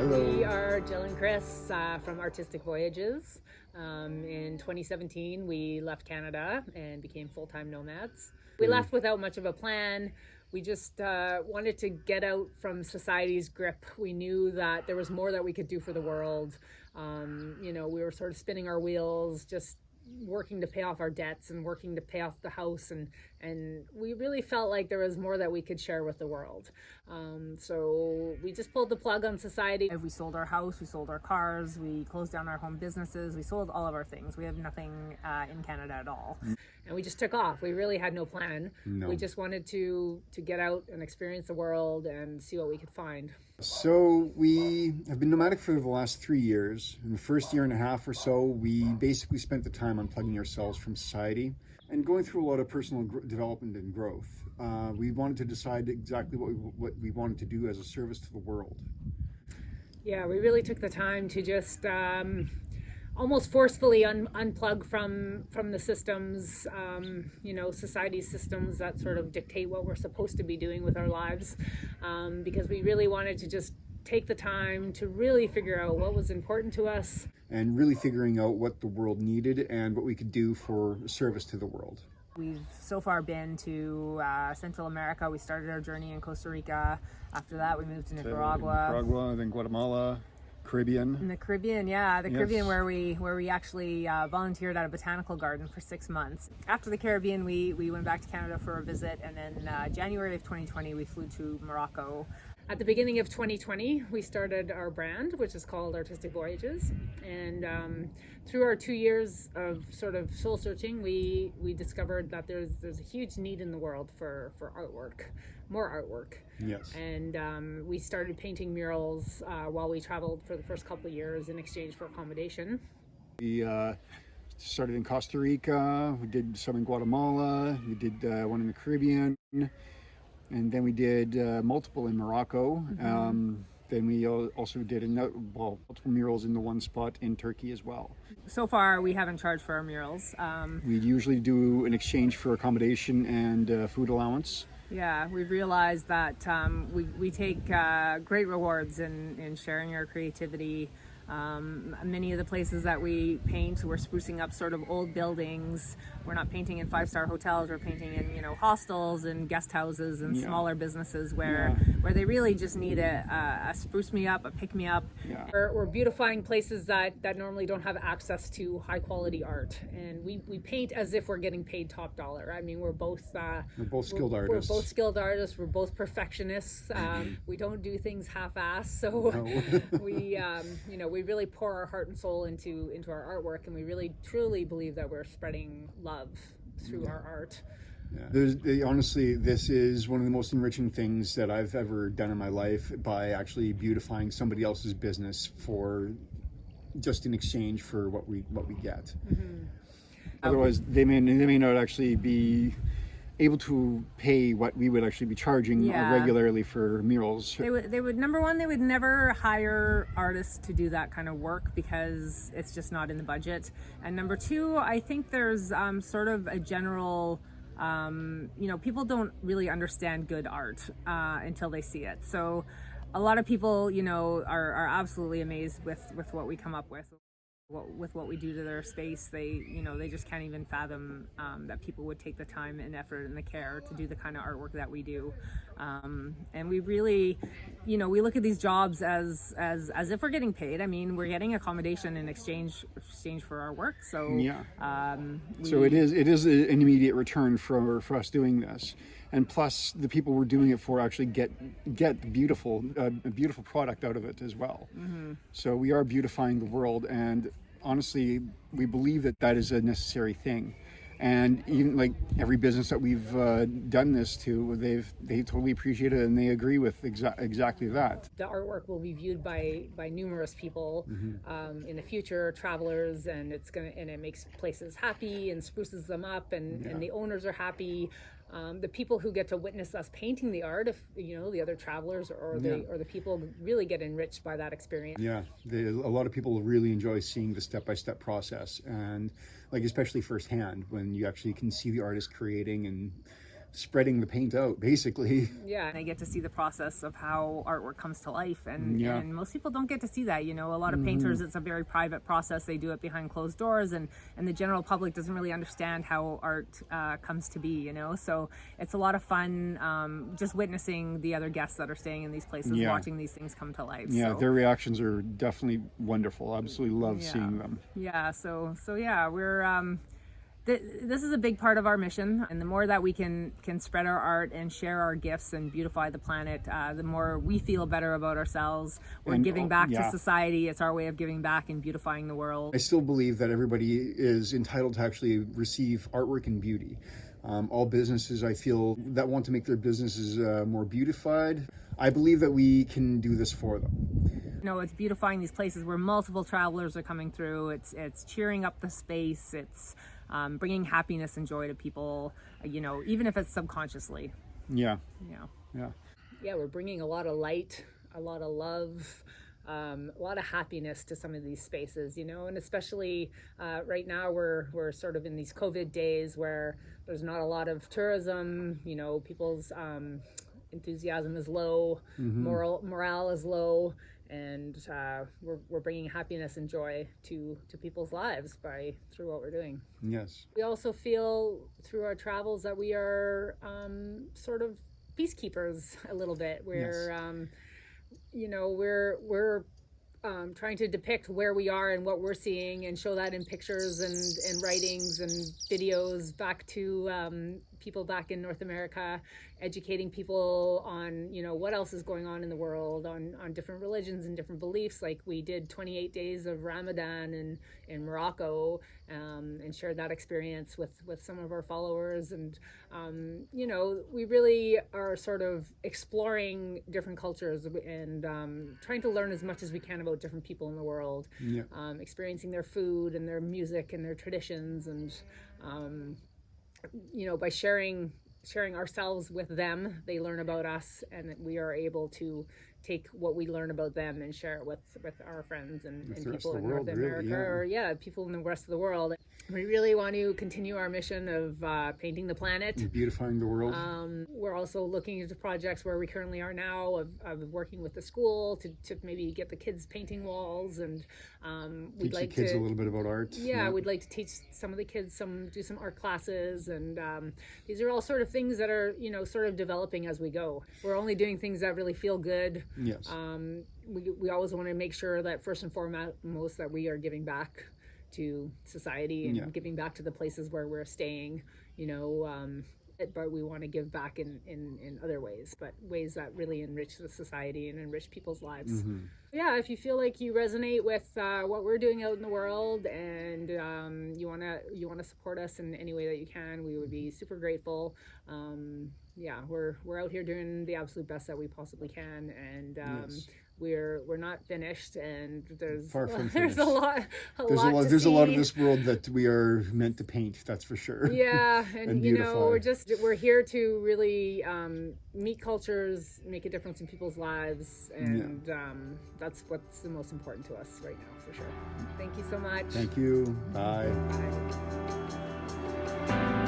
Hello. We are Jill and Chris from Artistic Voyages. In 2017, we left Canada and became full-time nomads. We left without much of a plan. We just wanted to get out from society's grip. We knew that there was more that we could do for the world. We were sort of spinning our wheels, just working to pay off our debts and working to pay off the house, and we really felt like there was more that we could share with the world. So we just pulled the plug on society. We sold our house, we sold our cars, we closed down our home businesses, we sold all of our things. We have nothing in Canada at all. And we just took off. We really had no plan. No. We just wanted to get out and experience the world and see what we could find. So we have been nomadic for the last 3 years. In the first year and a half or so, we basically spent the time unplugging ourselves from society and going through a lot of personal development and growth. We wanted to decide exactly what we wanted to do as a service to the world. Yeah, we really took the time to just almost forcefully unplug from the systems, society's systems that sort of dictate what we're supposed to be doing with our lives, because we really wanted to just take the time to really figure out what was important to us. And really figuring out what the world needed and what we could do for service to the world. We've so far been to Central America. We started our journey in Costa Rica. After that, we moved to Nicaragua, then Guatemala. Caribbean. In the Caribbean, yeah, the Caribbean, where we actually volunteered at a botanical garden for 6 months. After the Caribbean, we went back to Canada for a visit, and then January of 2020, we flew to Morocco. At the beginning of 2020, we started our brand, which is called Artistic Voyages, and through our 2 years of sort of soul searching, we discovered that there's a huge need in the world for artwork, more artwork. Yes. And we started painting murals while we traveled for the first couple of years in exchange for accommodation. We started in Costa Rica, we did some in Guatemala, we did one in the Caribbean, and then we did multiple in Morocco. Then we also did multiple murals in the one spot in Turkey as well. So far, we haven't charged for our murals. We usually do an exchange for accommodation and food allowance. Yeah, we've realized that we take great rewards in sharing our creativity. Many of the places that we paint, we're sprucing up sort of old buildings. We're not painting in 5-star hotels. We're painting in hostels and guest houses and smaller businesses where they really just need a spruce me up, a pick me up. Yeah. We're beautifying places that normally don't have access to high quality art, and we paint as if we're getting paid top dollar. I mean, we're both skilled artists. We're both skilled artists. We're both perfectionists. We don't do things half-assed. So we really pour our heart and soul into our artwork, and we really truly believe that we're spreading love through our art. Yeah. Honestly, this is one of the most enriching things that I've ever done in my life, by actually beautifying somebody else's business for just in exchange for what we get. Otherwise, they may not actually be able to pay what we would actually be charging regularly for murals. They would number one, they would never hire artists to do that kind of work because it's just not in the budget. And number two, I think there's sort of a general people don't really understand good art until they see it. So a lot of people are absolutely amazed with what we come up with what we do to their space. They just can't even fathom that people would take the time and effort and the care to do the kind of artwork that we do. And we really, we look at these jobs as if we're getting paid. I mean, we're getting accommodation in exchange for our work. So so it is an immediate return for us doing this. And plus, the people we're doing it for actually get a beautiful product out of it as well. So we are beautifying the world, and honestly, we believe that is a necessary thing. And even like every business that we've done this to, they totally appreciate it, and they agree with exactly that. The artwork will be viewed by numerous people in the future, travelers, and it makes places happy and spruces them up, and the owners are happy. The people who get to witness us painting the art, if the other travelers or the people really get enriched by that experience. Yeah, a lot of people really enjoy seeing the step-by-step process, and like especially firsthand when you actually can see the artist creating and spreading the paint out, basically. Yeah, and I get to see the process of how artwork comes to life, and most people don't get to see that. You know, a lot of painters, it's a very private process. They do it behind closed doors, and the general public doesn't really understand how art comes to be. You know, so it's a lot of fun just witnessing the other guests that are staying in these places, watching these things come to life. Yeah, so. their reactions are definitely wonderful. Absolutely love seeing them. Yeah, so yeah, we're this is a big part of our mission, and the more that we can spread our art and share our gifts and beautify the planet, the more we feel better about ourselves. We're giving back to society. It's our way of giving back and beautifying the world. I still believe that everybody is entitled to actually receive artwork and beauty. All businesses, I feel, that want to make their businesses more beautified, I believe that we can do this for them. You know, it's beautifying these places where multiple travelers are coming through. It's cheering up the space. It's bringing happiness and joy to people, you know, even if it's subconsciously. Yeah. Yeah, we're bringing a lot of light, a lot of love, a lot of happiness to some of these spaces, you know, and especially right now we're sort of in these COVID days where there's not a lot of tourism, you know, people's enthusiasm is low, morale is low, and we're bringing happiness and joy to people's lives through what we're doing. Yes. We also feel through our travels that we are sort of peacekeepers a little bit. We're you know, we're trying to depict where we are and what we're seeing, and show that in pictures and writings and videos back to people back in North America, educating people on, you know, what else is going on in the world, on different religions and different beliefs. Like we did 28 days of Ramadan in Morocco, and shared that experience with some of our followers. And you know, we really are sort of exploring different cultures and trying to learn as much as we can about different people in the world, experiencing their food and their music and their traditions, and you know, by sharing ourselves with them, they learn about us, and we are able to take what we learn about them and share it with our friends and people in North America, or people in the rest of the world. We really want to continue our mission of painting the planet and beautifying the world. We're also looking into projects where we currently are now of working with the school to maybe get the kids painting walls, and we'd teach like the kids to a little bit about art. We'd like to teach some of the kids do some art classes, and these are all sort of things that are, you know, sort of developing as we go. We're only doing things that really feel good. Yes. We always want to make sure that first and foremost that we are giving back to society and giving back to the places where we're staying, you know, but we want to give back in other ways, but ways that really enrich the society and enrich people's lives. Yeah, if you feel like you resonate with what we're doing out in the world, and you want to support us in any way that you can, we would be super grateful. We're out here doing the absolute best that we possibly can, and we're not finished, and there's a lot there's a lot of this world that we are meant to paint, that's for sure. And you know, we're here to really meet cultures, make a difference in people's lives, and that's what's the most important to us right now, for sure. Thank you so much. Thank you. Bye. Bye.